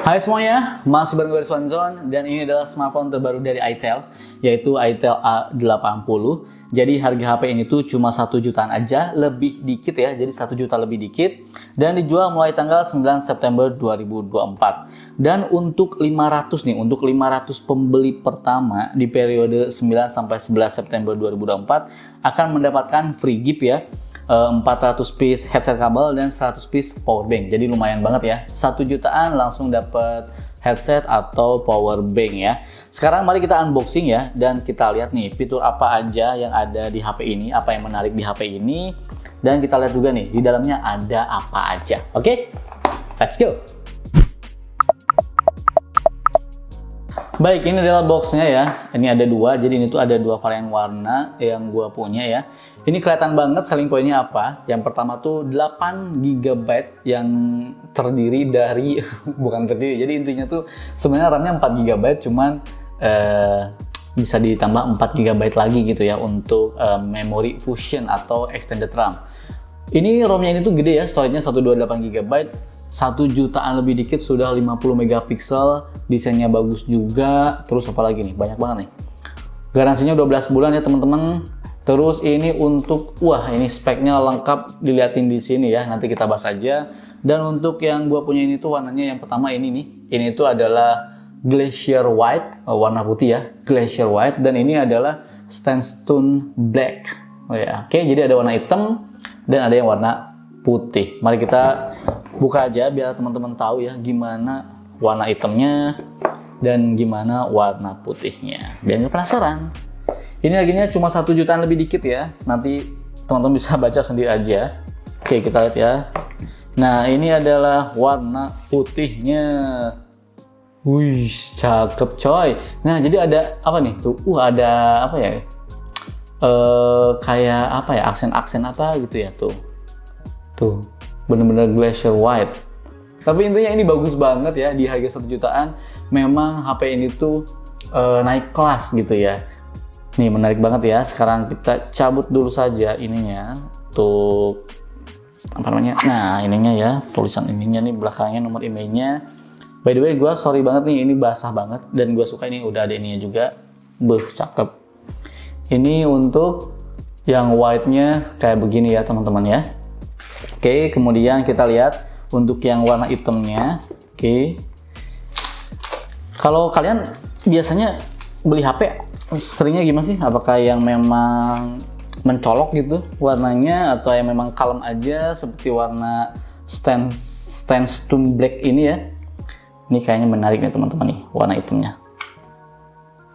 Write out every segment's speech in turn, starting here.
Hai semuanya, masih bareng gue Rizwanzon dan ini adalah smartphone terbaru dari itel, yaitu itel A80. Jadi harga HP ini tuh cuma 1 jutaan aja, lebih dikit ya, jadi 1 juta lebih dikit, dan dijual mulai tanggal 9 September 2024. Dan untuk 500 nih, untuk 500 pembeli pertama di periode 9 sampai 11 September 2024 akan mendapatkan free gift ya. 400 piece headset kabel dan 100 piece power bank. Jadi lumayan banget ya. 1 jutaan langsung dapat headset atau power bank ya. Sekarang mari kita unboxing ya dan kita lihat nih fitur apa aja yang ada di HP ini, apa yang menarik di HP ini, dan kita lihat juga nih di dalamnya ada apa aja. Oke? Let's go. Baik, ini adalah boxnya ya. Ini ada dua, jadi ini tuh ada dua varian warna yang gua punya ya. Ini kelihatan banget selling point-nya apa. Yang pertama tuh 8 GB yang terdiri dari bukan terdiri. Jadi intinya tuh sebenarnya RAM-nya 4 GB, cuman bisa ditambah 4 GB lagi gitu ya untuk memory fusion atau extended RAM. Ini ROM-nya ini tuh gede ya, storage-nya 128 GB. 1 jutaan lebih dikit sudah 50 megapiksel, desainnya bagus juga. Terus apa lagi nih, banyak banget nih. Garansinya 12 bulan ya teman-teman. Terus ini untuk, wah ini speknya lengkap, dilihatin di sini ya, nanti kita bahas aja. Dan untuk yang gua punya ini tuh warnanya yang pertama ini nih, ini tuh adalah Glacier White, warna putih ya, Glacier White. Dan ini adalah Sandstone Black. Oh ya, oke, jadi ada warna hitam dan ada yang warna putih. Mari kita buka aja biar teman-teman tahu ya gimana warna hitamnya dan gimana warna putihnya. Biar nggak penasaran. Ini harganya cuma 1 jutaan lebih dikit ya. Nanti teman-teman bisa baca sendiri aja. Oke, kita lihat ya. Nah, ini adalah warna putihnya. Wih, cakep coy. Nah, jadi ada apa nih tuh? Ada apa ya? Kayak apa ya? Aksen-aksen apa gitu ya tuh. Tuh, bener-bener Glacier White. Tapi intinya ini bagus banget ya, di harga 1 jutaan. Memang HP ini tuh naik kelas gitu ya. Nih menarik banget ya. Sekarang kita cabut dulu saja ininya. Untuk apa namanya? Nah ininya ya, tulisan ininya nih belakangnya nomor emailnya. By the way, gue sorry banget nih, ini basah banget dan gue suka ini udah ada ininya juga. Beuh, cakep. Ini untuk yang white-nya kayak begini ya teman-teman ya. Oke, kemudian kita lihat untuk yang warna hitamnya. Oke. Kalau kalian biasanya beli HP seringnya gimana sih? Apakah yang memang mencolok gitu warnanya atau yang memang kalem aja seperti warna Sandstone Black ini ya? Ini kayaknya menarik nih teman-teman nih warna hitamnya.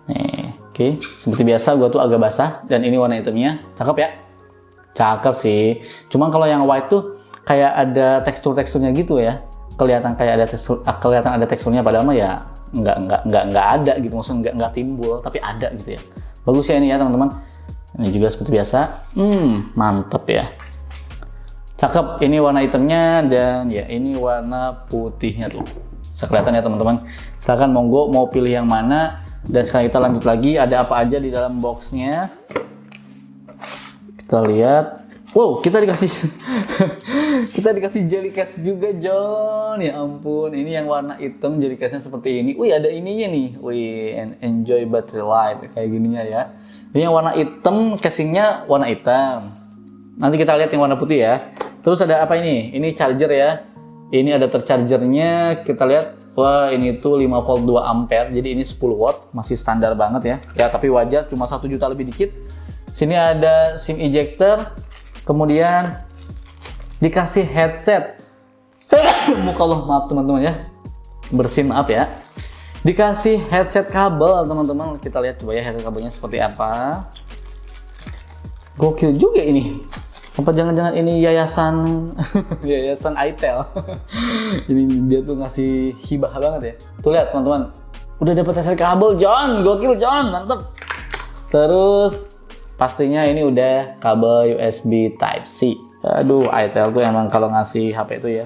Nih, oke. Seperti biasa gua tuh agak basah dan ini warna hitamnya. Cakep ya? Cakep sih. Cuman kalau yang white tuh kayak ada tekstur-teksturnya gitu ya. Kelihatan kayak ada tekstur, kelihatan ada teksturnya padahal mah ya nggak ada gitu, maksudnya nggak timbul tapi ada gitu ya. Bagus ya ini ya teman-teman. Ini juga seperti biasa. Mantep ya. Cakep. Ini warna hitamnya dan ya ini warna putihnya tuh. Bisa kelihatan ya teman-teman. Silahkan monggo mau pilih yang mana. Dan sekarang kita lanjut lagi. Ada apa aja di dalam boxnya? Kita lihat. Wow, kita dikasih jelly case juga, John. Ya ampun, ini yang warna hitam jelly case-nya seperti ini. Wih, ada ininya nih. Wih, enjoy battery life kayak gininya ya. Ini yang warna hitam, casingnya warna hitam. Nanti kita lihat yang warna putih ya. Terus ada apa ini? Ini charger ya. Ini ada chargernya. Kita lihat. Wah, ini tuh 5 volt 2 ampere. Jadi ini 10 watt, masih standar banget ya. Ya, tapi wajar cuma 1 juta lebih dikit. Sini ada SIM ejector. Kemudian dikasih headset. Muka Allah, maaf teman-teman ya. Bersin maaf ya. Dikasih headset kabel teman-teman. Kita lihat coba ya headset kabelnya seperti apa. Gokil juga ini. Apa jangan-jangan ini yayasan yayasan itel. Ini dia tuh ngasih hibah banget ya. Tuh lihat teman-teman. Udah dapat headset kabel, John. Gokil, John. Mantep. Terus pastinya ini udah kabel USB Type-C. Aduh, itel tuh emang kalau ngasih HP itu ya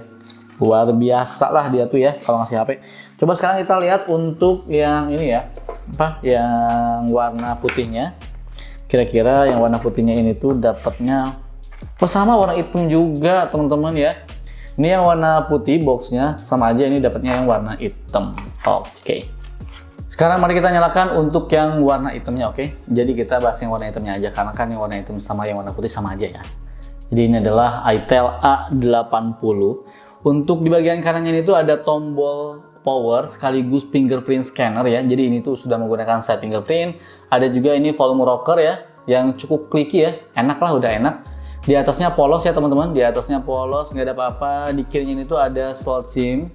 luar biasa lah dia tuh ya kalau ngasih HP. Coba sekarang kita lihat untuk yang ini ya, apa? Yang warna putihnya. Kira-kira yang warna putihnya ini tuh dapatnya sama warna hitam juga, teman-teman ya. Ini yang warna putih boxnya, sama aja ini dapatnya yang warna hitam. Oke. Sekarang mari kita nyalakan untuk yang warna hitamnya, oke? Jadi kita bahas yang warna hitamnya aja, karena kan yang warna hitam sama yang warna putih sama aja ya. Jadi ini adalah itel A80. Untuk di bagian kanannya itu ada tombol power sekaligus fingerprint scanner ya. Jadi ini tuh sudah menggunakan side fingerprint. Ada juga ini volume rocker ya, yang cukup clicky ya. Enak lah, udah enak. Di atasnya polos ya teman-teman, di atasnya polos, nggak ada apa-apa. Di kirinya itu ada slot SIM.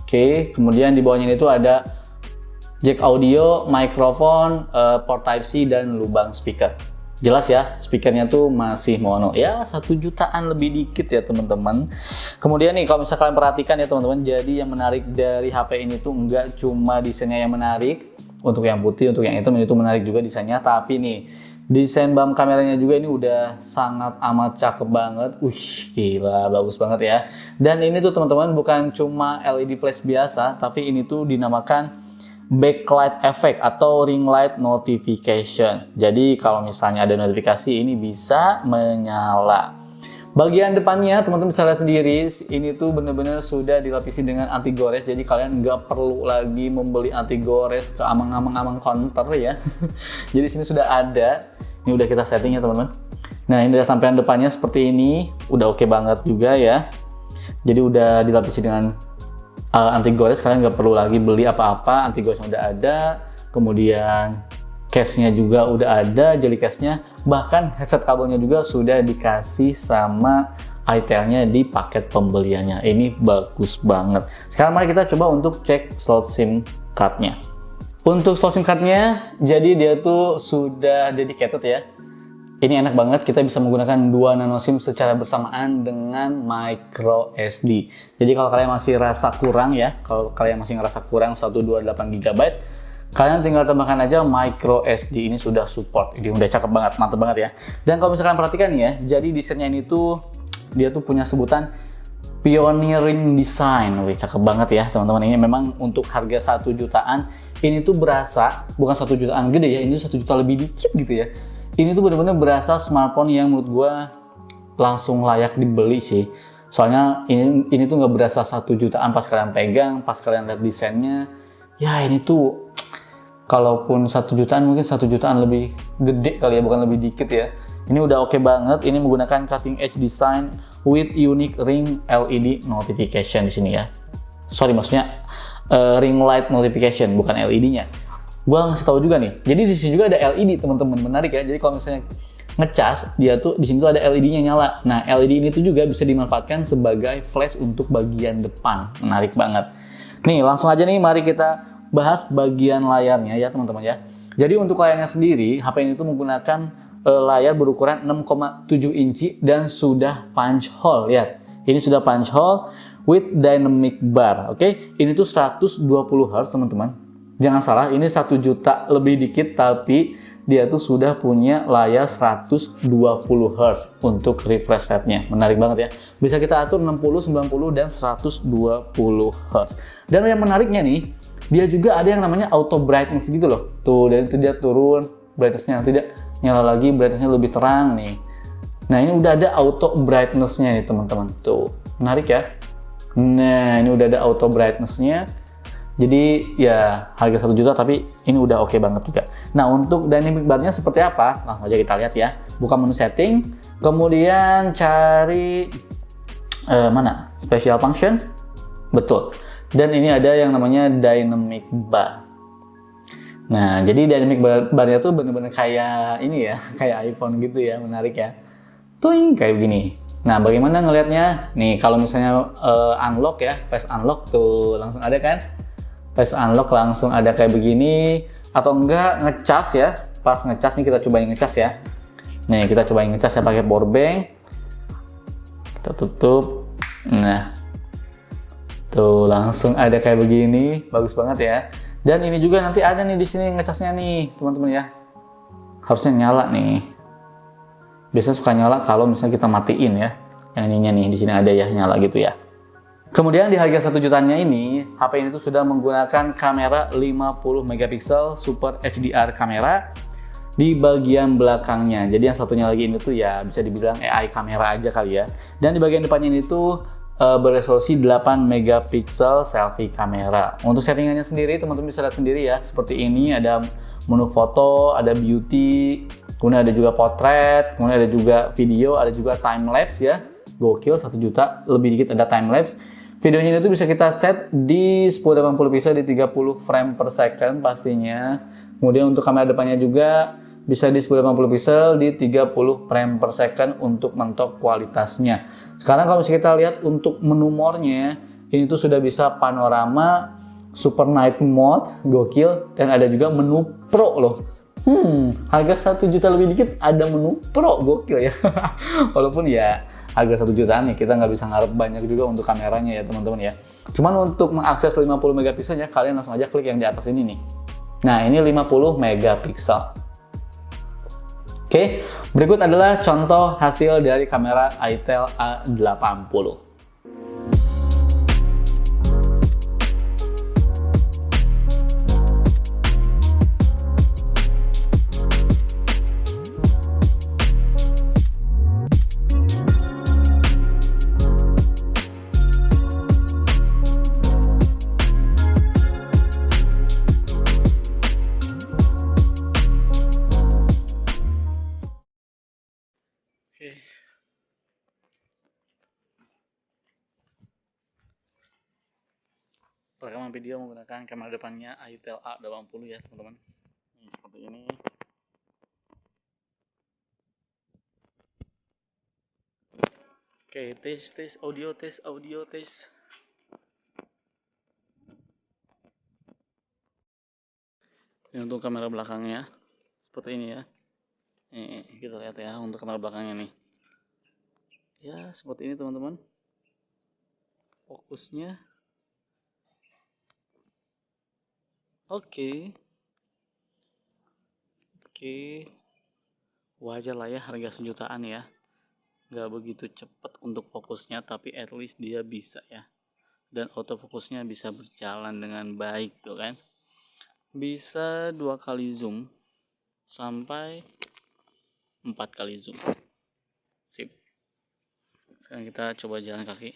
Oke, kemudian di bawahnya itu ada jack audio, mikrofon, port Type-C, dan lubang speaker. Jelas ya, speakernya tuh masih mono. Ya, 1 jutaan lebih dikit ya teman-teman. Kemudian nih, kalau misalnya kalian perhatikan ya teman-teman, jadi yang menarik dari HP ini tuh nggak cuma desainnya yang menarik. Untuk yang putih, untuk yang hitam ini tuh menarik juga desainnya. Tapi nih, desain bump kameranya juga ini udah sangat amat cakep banget. Gila, bagus banget ya. Dan ini tuh teman-teman bukan cuma LED flash biasa, tapi ini tuh dinamakan backlight effect atau ring light notification. Jadi kalau misalnya ada notifikasi ini bisa menyala. Bagian depannya teman-teman bisa lihat sendiri, ini tuh bener-bener sudah dilapisi dengan anti gores. Jadi kalian nggak perlu lagi membeli anti gores ke amang-amang counter ya. Jadi sini sudah ada. Ini udah kita setting ya teman-teman. Nah ini adalah tampilan depannya seperti ini, udah oke banget juga ya. Jadi udah dilapisi dengan anti gores, kalian nggak perlu lagi beli apa-apa, anti goresnya udah ada. Kemudian case-nya juga udah ada, jeli case-nya. Bahkan headset kabelnya juga sudah dikasih sama itel-nya di paket pembeliannya. Ini bagus banget. Sekarang mari kita coba untuk cek slot SIM card-nya. Untuk slot SIM card-nya, jadi dia tuh sudah dedicated ya. Ini enak banget, kita bisa menggunakan 2 nano SIM secara bersamaan dengan micro SD. Jadi kalau kalian masih rasa kurang ya, kalau kalian masih ngerasa kurang 128 GB, kalian tinggal tambahkan aja micro SD, ini sudah support. Ini udah cakep banget, mantep banget ya. Dan kalau misalkan perhatikan ya, jadi desainnya ini tuh, dia tuh punya sebutan pioneering design. Wih, cakep banget ya teman-teman. Ini memang untuk harga 1 jutaan, ini tuh berasa, bukan 1 jutaan gede ya, ini 1 juta lebih dikit gitu ya. Ini tuh bener-bener berasa smartphone yang menurut gue langsung layak dibeli sih. Soalnya ini tuh nggak berasa 1 jutaan pas kalian pegang, pas kalian lihat desainnya. Ya ini tuh, kalaupun 1 jutaan mungkin 1 jutaan lebih gede kali ya, bukan lebih dikit ya. Ini udah oke banget. Ini menggunakan cutting edge design with unique ring LED notification di sini ya. Sorry, maksudnya ring light notification, bukan LED-nya. Gua ngasih tahu juga nih. Jadi di sini juga ada LED teman-teman, menarik ya. Jadi kalau misalnya ngecas, dia tuh di sini tuh ada LED-nya nyala. Nah, LED ini tuh juga bisa dimanfaatkan sebagai flash untuk bagian depan. Menarik banget. Nih, langsung aja nih, mari kita bahas bagian layarnya ya teman-teman ya. Jadi untuk layarnya sendiri, HP ini tuh menggunakan layar berukuran 6,7 inci dan sudah punch hole. Lihat, ini sudah punch hole with dynamic bar. Oke, ini tuh 120 Hz teman-teman. Jangan salah, ini 1 juta lebih dikit, tapi dia tuh sudah punya layar 120 Hz untuk refresh rate-nya. Menarik banget ya. Bisa kita atur 60, 90, dan 120 Hz. Dan yang menariknya nih, dia juga ada yang namanya auto brightness gitu loh. Tuh, dan itu dia turun brightness-nya, tidak nyala lagi, brightness-nya lebih terang nih. Nah, ini udah ada auto brightness-nya nih teman-teman. Tuh, menarik ya. Nah, ini udah ada auto brightness-nya. Jadi ya harga 1 juta tapi ini udah oke banget juga. Nah untuk dynamic bar-nya seperti apa? Langsung aja kita lihat ya. Buka menu setting, kemudian cari mana? Special function. Betul. Dan ini ada yang namanya dynamic bar. Nah jadi dynamic bar-nya tuh bener-bener kayak ini ya, kayak iPhone gitu ya, menarik ya. Tuing kayak begini. Nah bagaimana ngelihatnya? Nih kalau misalnya unlock ya, face unlock tuh langsung ada kan? Face unlock langsung ada kayak begini, atau enggak ngecas ya. Pas ngecas nih kita cobain ngecas ya. Nih kita cobain ngecas ya pakai power bank. Kita tutup. Nah. Tuh langsung ada kayak begini, bagus banget ya. Dan ini juga nanti ada nih di sini ngecasnya nih, teman-teman ya. Harusnya nyala nih. Biasanya suka nyala kalau misalnya kita matiin ya. Yang ininya nih di sini ada ya nyala gitu ya. Kemudian di harga 1 jutanya ini, HP ini tuh sudah menggunakan kamera 50 megapiksel Super HDR kamera di bagian belakangnya. Jadi yang satunya lagi ini tuh ya bisa dibilang AI kamera aja kali ya. Dan di bagian depannya ini tuh Beresolusi 8 megapiksel selfie kamera. Untuk settingannya sendiri, teman-teman bisa lihat sendiri ya. Seperti ini, ada menu foto, ada beauty, kemudian ada juga potret, kemudian ada juga video, ada juga time lapse ya. Gokil, 1 juta lebih dikit ada time lapse. Videonya itu bisa kita set di 1080 pixel di 30 frame per second pastinya. Kemudian untuk kamera depannya juga bisa di 1080 pixel di 30 frame per second untuk mentok kualitasnya. Sekarang kalau misalnya kita lihat untuk menu more-nya, ini tuh sudah bisa panorama, super night mode, gokil, dan ada juga menu pro loh. Harga 1 juta lebih dikit ada menu pro, gokil ya. Walaupun ya harga 1 jutaan ya, kita nggak bisa ngarep banyak juga untuk kameranya ya teman-teman ya. Cuman untuk mengakses 50 megapikselnya, kalian langsung aja klik yang di atas ini nih. Nah, ini 50 megapiksel. Oke, berikut adalah contoh hasil dari kamera itel A80. Rekaman video menggunakan kamera depannya itel A80 ya teman-teman. Seperti ini. Oke, tes audio, tes. Ini untuk kamera belakangnya seperti ini ya. Kita lihat ya untuk kamera belakangnya nih. Ya, seperti ini teman-teman. Fokusnya. Oke. Wajar lah ya harga sejutaan ya. Nggak begitu cepat untuk fokusnya, tapi at least dia bisa ya. Dan autofokusnya bisa berjalan dengan baik tuh kan. Bisa 2 kali zoom sampai 4 kali zoom. Sip. Sekarang kita coba jalan kaki.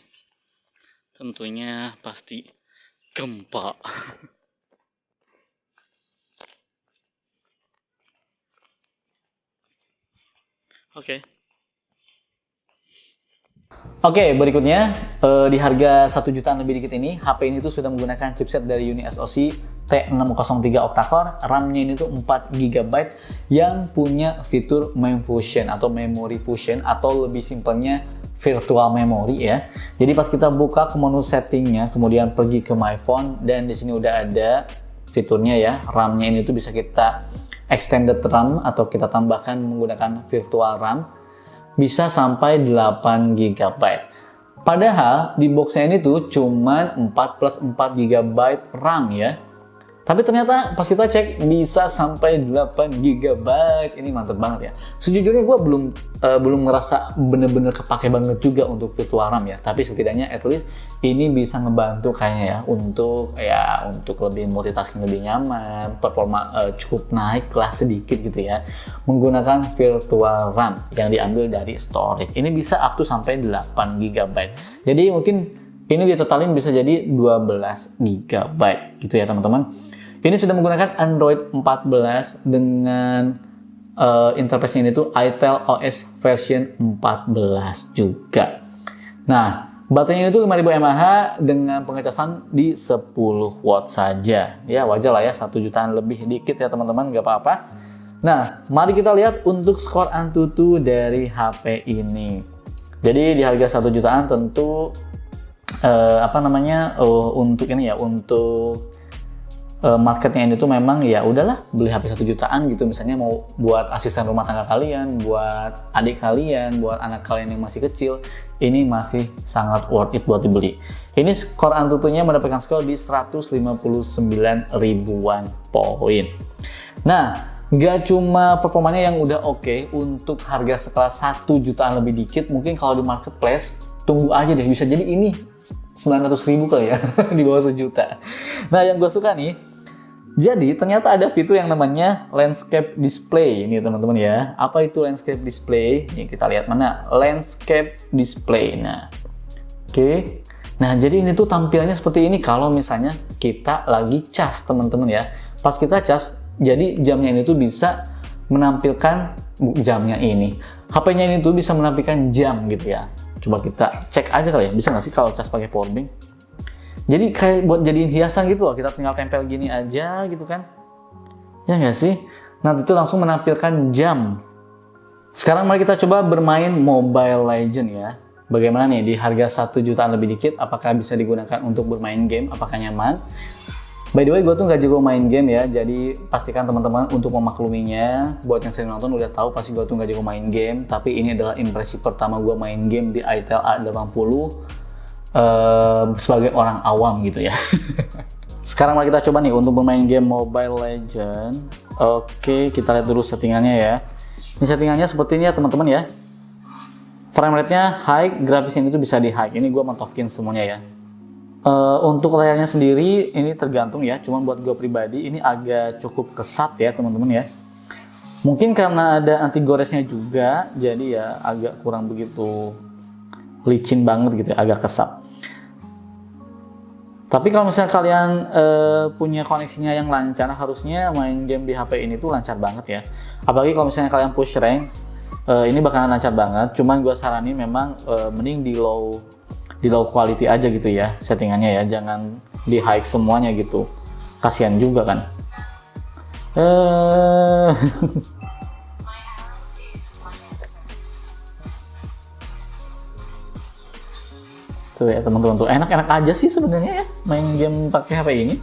Tentunya pasti gempa. Oke, berikutnya di harga 1 jutaan lebih dikit ini, HP ini tuh sudah menggunakan chipset dari Uni SoC T603 octa-core, RAM-nya ini tuh 4 GB yang punya fitur MEMS atau Memory Fusion atau lebih simpelnya virtual memory ya. Jadi pas kita buka ke menu settingnya, kemudian pergi ke My Phone, dan di sini udah ada fiturnya ya. RAM-nya ini tuh bisa kita extended RAM atau kita tambahkan menggunakan virtual RAM, bisa sampai 8 GB. Padahal di boxnya ini tuh cuman 4 plus 4 GB RAM ya. Tapi ternyata pas kita cek bisa sampai 8 GB. Ini mantep banget ya. Sejujurnya gue belum ngerasa bener-bener kepake banget juga untuk virtual RAM ya. Tapi setidaknya at least ini bisa ngebantu kayaknya ya untuk lebih multitasking lebih nyaman, performa cukup naik lah sedikit gitu ya. Menggunakan virtual RAM yang diambil dari storage. Ini bisa up to sampai 8 GB. Jadi mungkin ini ditotalin bisa jadi 12 GB gitu ya teman-teman. Ini sudah menggunakan Android 14 dengan interface-nya ini tuh itel OS version 14 juga. Nah, baterainya itu 5000 mAh dengan pengecasan di 10 watt saja. Ya, wajar lah ya, 1 jutaan lebih dikit ya teman-teman, nggak apa-apa. Nah, mari kita lihat untuk skor Antutu dari HP ini. Jadi di harga 1 jutaan tentu untuk ini ya, untuk marketnya ini tuh memang ya udahlah beli HP 1 jutaan gitu, misalnya mau buat asisten rumah tangga kalian, buat adik kalian, buat anak kalian yang masih kecil, ini masih sangat worth it buat dibeli. Ini skor Antutunya mendapatkan skor di 159 ribuan poin. Nah, nggak cuma performanya yang udah oke, untuk harga sekelas 1 jutaan lebih dikit, mungkin kalau di marketplace tunggu aja deh, bisa jadi ini 900 ribu kali ya di bawah 1 juta. Nah, yang gue suka nih, jadi ternyata ada fitur yang namanya landscape display ini teman-teman ya. Apa itu landscape display? Ini kita lihat mana landscape display. Nah, Oke. Nah, jadi ini tuh tampilannya seperti ini kalau misalnya kita lagi cas, teman-teman ya. Pas kita cas, jadi jamnya ini tuh bisa menampilkan jamnya ini. HP-nya ini tuh bisa menampilkan jam gitu ya. Coba kita cek aja kali ya, bisa nggak sih kalau cas pakai powerbank? Jadi kayak buat jadiin hiasan gitu loh, kita tinggal tempel gini aja gitu kan. Ya nggak sih? Nanti tuh langsung menampilkan jam. Sekarang mari kita coba bermain Mobile Legends ya. Bagaimana nih di harga 1 jutaan lebih dikit, apakah bisa digunakan untuk bermain game, apakah nyaman? By the way, gue tuh nggak jago main game ya, jadi pastikan teman-teman untuk memakluminya. Buat yang sering nonton udah tahu pasti gue tuh nggak jago main game, tapi ini adalah impresi pertama gue main game di itel A80 sebagai orang awam gitu ya. Sekarang mari kita coba nih untuk bermain game Mobile Legends. Oke, kita lihat dulu settingannya ya. Ini settingannya seperti ini ya teman-teman ya. Frame rate-nya high, grafisnya itu bisa di high. Ini gue mentokin semuanya ya. Untuk layarnya sendiri ini tergantung ya. Cuman buat gue pribadi ini agak cukup kesat ya teman-teman ya. Mungkin karena ada anti goresnya juga, jadi ya agak kurang begitu licin banget gitu ya, agak kesat. Tapi kalau misalnya kalian punya koneksinya yang lancar, harusnya main game di HP ini tuh lancar banget ya. Apalagi kalau misalnya kalian push rank, ini bakalan lancar banget. Cuman gue saranin memang mending di low quality aja gitu ya settingannya ya, jangan di high semuanya gitu. Kasihan juga kan. Tuh ya teman-teman, tuh enak-enak aja sih sebenarnya ya main game pakai HP ini.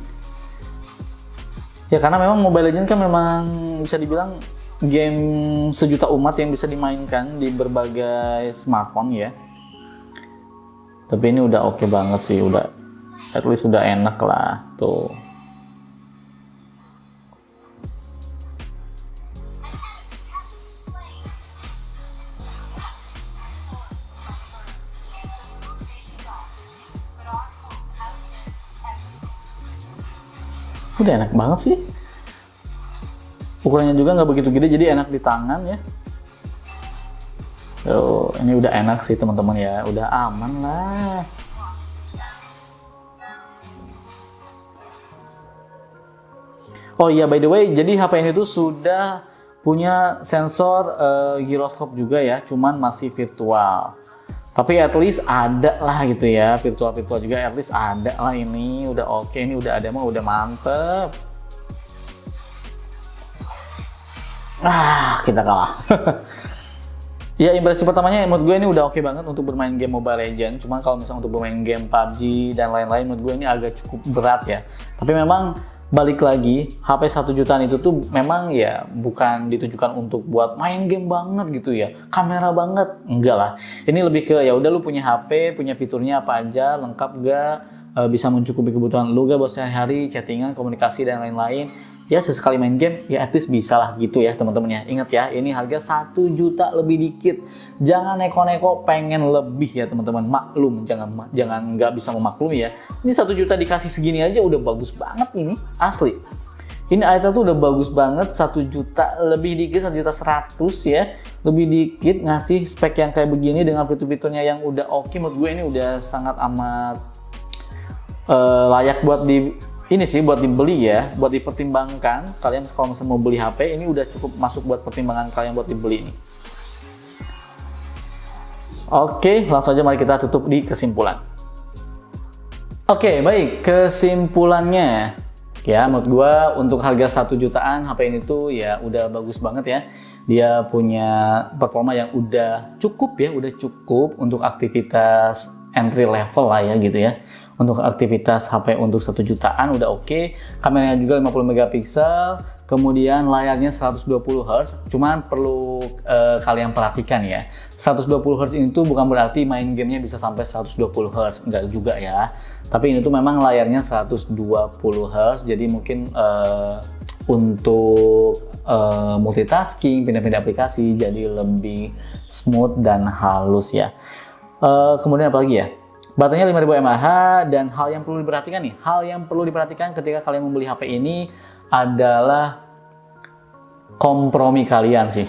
Ya karena memang Mobile Legends kan memang bisa dibilang game sejuta umat yang bisa dimainkan di berbagai smartphone ya. Tapi ini udah oke banget sih, udah at least udah enak lah tuh. Udah enak banget sih. Ukurannya juga nggak begitu gede, jadi enak di tangan ya. Tuh, ini udah enak sih teman-teman ya, udah aman lah. Oh iya, by the way, jadi HP ini tuh sudah punya sensor giroskop juga ya, cuman masih virtual. Tapi at least ada lah gitu ya, virtual juga at least ada lah. Ini udah oke, ini udah ada mah udah mantep. Kita kalah. Ya impresi pertamanya menurut gue ini udah oke banget untuk bermain game Mobile Legends. Cuman kalau misalnya untuk bermain game PUBG dan lain-lain menurut gue ini agak cukup berat ya. Tapi memang balik lagi, HP 1 jutaan itu tuh memang ya bukan ditujukan untuk buat main game banget gitu ya, kamera banget, enggak lah. Ini lebih ke ya udah lu punya HP, punya fiturnya apa aja, lengkap gak, bisa mencukupi kebutuhan lu gak buat sehari-hari, chattingan, komunikasi dan lain-lain. Ya sesekali main game ya at least bisa lah gitu ya teman-teman ya. Ingat ya, ini harga 1 juta lebih dikit. Jangan neko-neko pengen lebih ya teman-teman. Maklum, jangan nggak bisa memaklumi ya. Ini 1 juta dikasih segini aja udah bagus banget ini, asli. Ini item tuh udah bagus banget, 1 juta lebih dikit, 1 juta 100 ya. Lebih dikit ngasih spek yang kayak begini dengan fitur-fiturnya yang udah oke. Menurut gue ini udah sangat amat layak buat ini sih buat dibeli ya, buat dipertimbangkan. Kalian kalau misalnya mau beli HP, ini udah cukup masuk buat pertimbangan kalian buat dibeli ini. Oke, langsung aja mari kita tutup di kesimpulan. Oke, baik, kesimpulannya. Ya, menurut gua untuk harga 1 jutaan HP ini tuh ya udah bagus banget ya. Dia punya performa yang udah cukup ya, udah cukup untuk aktivitas entry level lah ya gitu ya. Untuk aktivitas HP untuk 1 jutaan udah oke. Kameranya juga 50 megapiksel, kemudian layarnya 120 Hz. Cuman perlu kalian perhatikan ya, 120 Hz ini tuh bukan berarti main gamenya bisa sampai 120 Hz, enggak juga ya. Tapi ini tuh memang layarnya 120 Hz, jadi mungkin untuk multitasking, pindah-pindah aplikasi jadi lebih smooth dan halus ya. Kemudian apa lagi ya? Baterainya 5000 mAh, dan hal yang perlu diperhatikan nih, hal yang perlu diperhatikan ketika kalian membeli HP ini adalah kompromi kalian sih.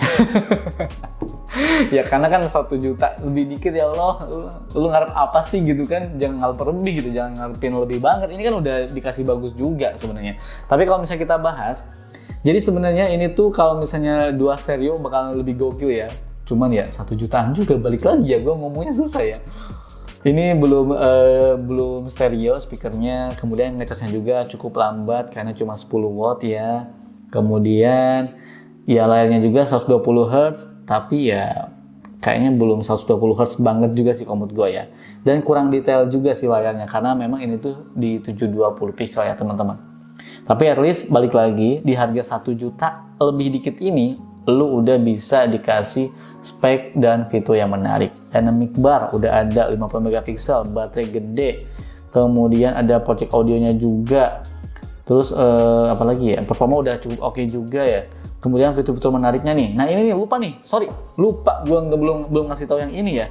Ya karena kan 1 juta lebih dikit ya Allah, lu ngarep apa sih gitu kan, jangan ngarep lebih gitu, jangan ngarepin lebih banget, ini kan udah dikasih bagus juga sebenarnya. Tapi kalau misalnya kita bahas, jadi sebenarnya ini tuh kalau misalnya 2 stereo bakal lebih gokil ya, cuman ya 1 jutaan juga, balik lagi ya, gue ngomongnya susah ya. Ini belum stereo speakernya, kemudian ngecasnya juga cukup lambat karena cuma 10 watt ya. Kemudian ya layarnya juga 120 Hz, tapi ya kayaknya belum 120 Hz banget juga sih menurut gue ya. Dan kurang detail juga sih layarnya karena memang ini tuh di 720 pixel ya teman-teman. Tapi at least balik lagi di harga 1 juta lebih dikit ini, lu udah bisa dikasih spek dan fitur yang menarik. Dynamic bar udah ada 50 megapiksel, baterai gede, kemudian ada port jack audionya juga. Terus apalagi ya, performa udah cukup oke juga ya. Kemudian fitur-fitur menariknya nih. Nah ini nih lupa nih, sorry, lupa gua belum ngasih tahu yang ini ya.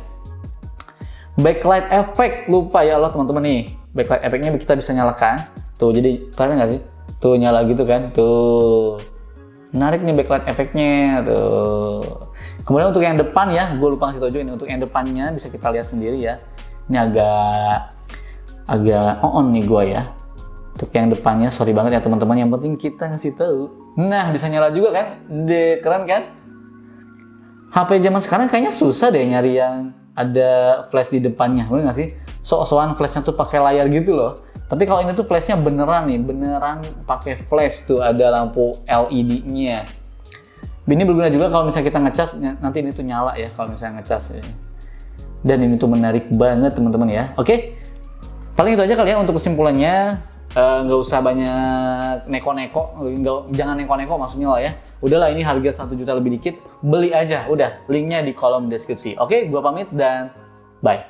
Backlight effect lupa ya Allah teman-teman nih. Backlight effectnya kita bisa nyalakan. Tuh jadi kelihatan nggak sih? Tuh nyala gitu kan? Tuh. Menarik nih backlight efeknya tuh. Kemudian untuk yang depan ya, gue lupa ngasih tau juga ini, untuk yang depannya bisa kita lihat sendiri ya. Ini agak on nih gue ya. Untuk yang depannya sorry banget ya teman-teman, yang penting kita ngasih tahu. Nah bisa nyala juga kan? Keren kan? HP zaman sekarang kayaknya susah deh nyari yang ada flash di depannya, bener nggak sih? Sok-sokan flashnya tuh pakai layar gitu loh. Tapi kalau ini tuh flashnya beneran nih, beneran pakai flash tuh, ada lampu LED-nya. Ini berguna juga kalau misalnya kita ngecas, nanti ini tuh nyala ya kalau misalnya ngecas. Ya. Dan ini tuh menarik banget teman-teman ya. Oke, paling itu aja kali ya untuk kesimpulannya. Nggak usah banyak neko-neko, jangan neko-neko maksudnya lah ya. Udahlah ini harga 1 juta lebih dikit, beli aja. Udah, linknya di kolom deskripsi. Oke, gua pamit dan bye.